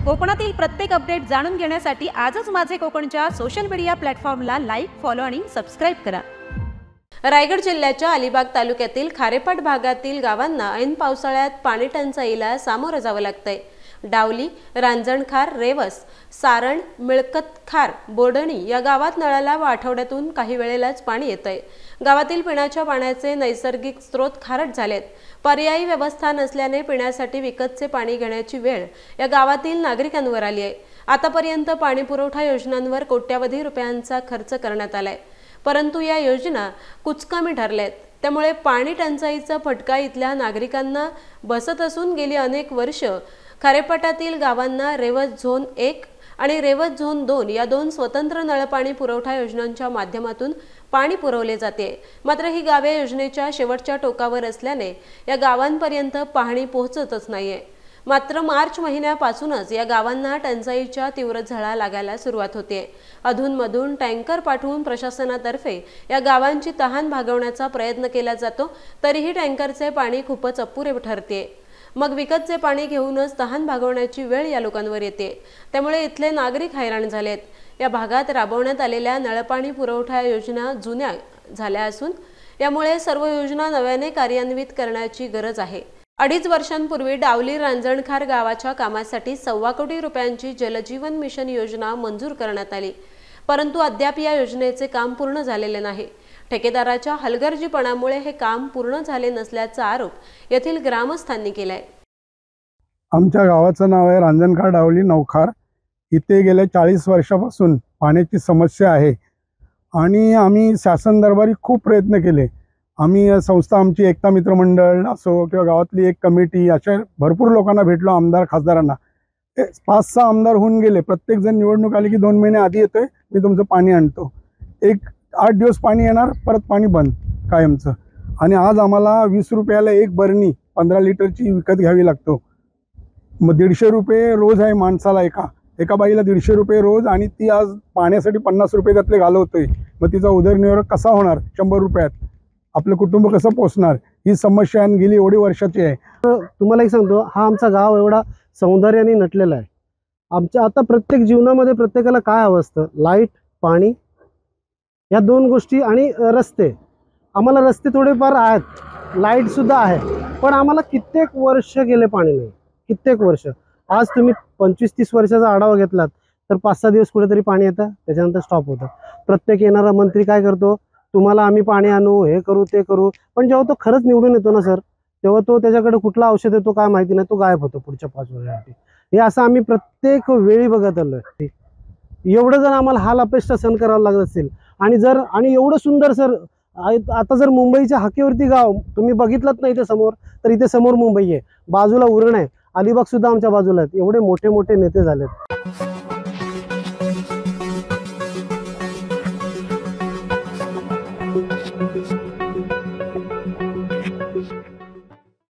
कोकणातील प्रत्येक अपडेट जाणून घेण्यासाठी आजच माझे कोकणच्या सोशल मीडिया प्लॅटफॉर्मला लाईक, फॉलो आणि सबस्क्राइब करा। रायगड जिल्ह्याच्या अलिबाग तालुक्यातील खारेपाट भागातील गावांना ऐन पावसाळ्यात पाणी टंचाईला सामोरं जावं लागतंय। डावली, रांजणखार, रेवस, सारण, मिळकतखार, बोडणी या गावात नळाला आठवड्यातून काही वेळेलाच पाणी येतंय। गावातील पिण्याच्या पाण्याचे नैसर्गिक स्रोत खारट झालेत। पर्यायी व्यवस्था नसल्याने पिण्यासाठी विकतचे पाणी घेण्याची वेळ या गावातील नागरिकांवर आली आहे। आतापर्यंत पाणी पुरवठा योजनांवर कोट्यावधी रुपयांचा खर्च करण्यात आलाय, परंतु या योजना कुचकामी ठरल्यात। त्यामुळे पाणी टंचाईचा फटका इथल्या नागरिकांना बसत असून गेली अनेक वर्ष खारेपाटातील गावांना रेवस झोन 1 आणि रेवस झोन 2 या दोन स्वतंत्र नळपाणी पुरवठा योजनांच्या माध्यमातून पाणी पुरवले जाते। मात्र ही गावे योजनेच्या शेवटच्या टोकावर असल्याने या गावांपर्यंत पाणी पोहोचतच नाहीये। मात्र मार्च महिन्यापासूनच या गावांना टंचाईच्या तीव्र झळा लागायला सुरुवात होते। अधूनमधून टँकर पाठवून प्रशासनातर्फे या गावांची तहान भागवण्याचा प्रयत्न केला जातो, तरीही टँकरचे पाणी खूपच अपुरे ठरते। मग विकतचे पाणी घेऊनच तहान भागवण्याची वेळ या लोकांवर येते। त्यामुळे इथले नागरिक हैराण झालेत। या भागात राबवण्यात आलेल्या नळपाणी पुरवठा योजना जुन्या झाल्या असून यामुळे सर्व योजना नव्याने कार्यान्वित करण्याची गरज आहे। 2.5 वर्षांपूर्वी डावली रांजणखार गावाच्या कामासाठी 1.25 कोटी रुपयांची जलजीवन मिशन योजना मंजूर करण्यात आली, परंतु अद्याप या योजनेचे काम पूर्ण झालेले नाही। ठेकेदाराच्या हलगर्जीपणामुळे हे काम पूर्ण झाले नसल्याचा आरोप येथील ग्रामस्थांनी केलाय। आमच्या गावाचं नाव आहे रांजणखार डावली नवखार। इथे गेल्या 40 वर्षापासून पाण्याची समस्या आहे आणि आम्ही शासन दरबारी खूप प्रयत्न केले। आम्ही संस्था, आमची एकता मित्र मंडळ असो किंवा गावातली एक कमिटी, अशा भरपूर लोकांना भेटलो, आमदार खासदारांना। 5-6 आमदार होऊन गेले। प्रत्येक जण निवडणूक आली की 2 महिने आधी येतोय, मी तुमचं पाणी आणतो। 8 दिवस पाणी येणार, परत पाणी बंद कायमचं। आणि आज आम्हाला 20 रुपयाला एक बरणी 15 लिटरची विकत घ्यावी लागतो। मग 150 रुपये रोज आहे माणसाला, एका बाईला 150 रुपये रोज, आणि ती आज पाण्यासाठी 50 रुपये त्यातले घालवतोय। मग तिचा उदरनिर्वाह कसा होणार? 100 रुपयात आपलं कुटुंब कसं पोचणार? ही समस्या गेली एवढी वर्षाची आहे। तुम्हाला एक सांगतो, हा आमचा गाव एवढा सौंदर्याने नटलेला आहे। आमच्या आता प्रत्येक जीवनामध्ये प्रत्येकाला काय हवं असतं? लाईट, पाणी, या 2 गोष्टी, आणि रस्ते। आम्हाला रस्ते थोडेफार आहेत, लाईट सुद्धा आहे, पण आम्हाला कित्येक वर्ष गेले पाणी नाही, कित्येक वर्ष। आज तुम्ही 25-30 वर्षाचा आढावा घेतलात तर 5-6 दिवस कुठेतरी पाणी येतं, त्याच्यानंतर स्टॉप होतं। प्रत्येक येणारा मंत्री काय करतो? तुम्हाला आम्ही पाणी आणू, हे करू, ते करू, पण जेव्हा तो खरंच निवडून येतो ना सर, तेव्हा तो त्याच्याकडे कुठला औषध येतो काय माहिती नाही, तो गायब होतो पुढच्या 5 वर्षांसाठी। हे असं आम्ही प्रत्येक वेळी बघत आलोय। एवढं जर आम्हाला हाल अपेष्टा सहन करावं लागत असेल, आणि एवढं सुंदर सर, आता जर मुंबईच्या हाकेवरती गाव तुम्ही बघितलंच नाही इथे समोर, तर इथे समोर मुंबई आहे, बाजूला उरण आहे, अलिबाग सुद्धा आमच्या बाजूला आहेत। एवढे मोठे मोठे नेते झालेत।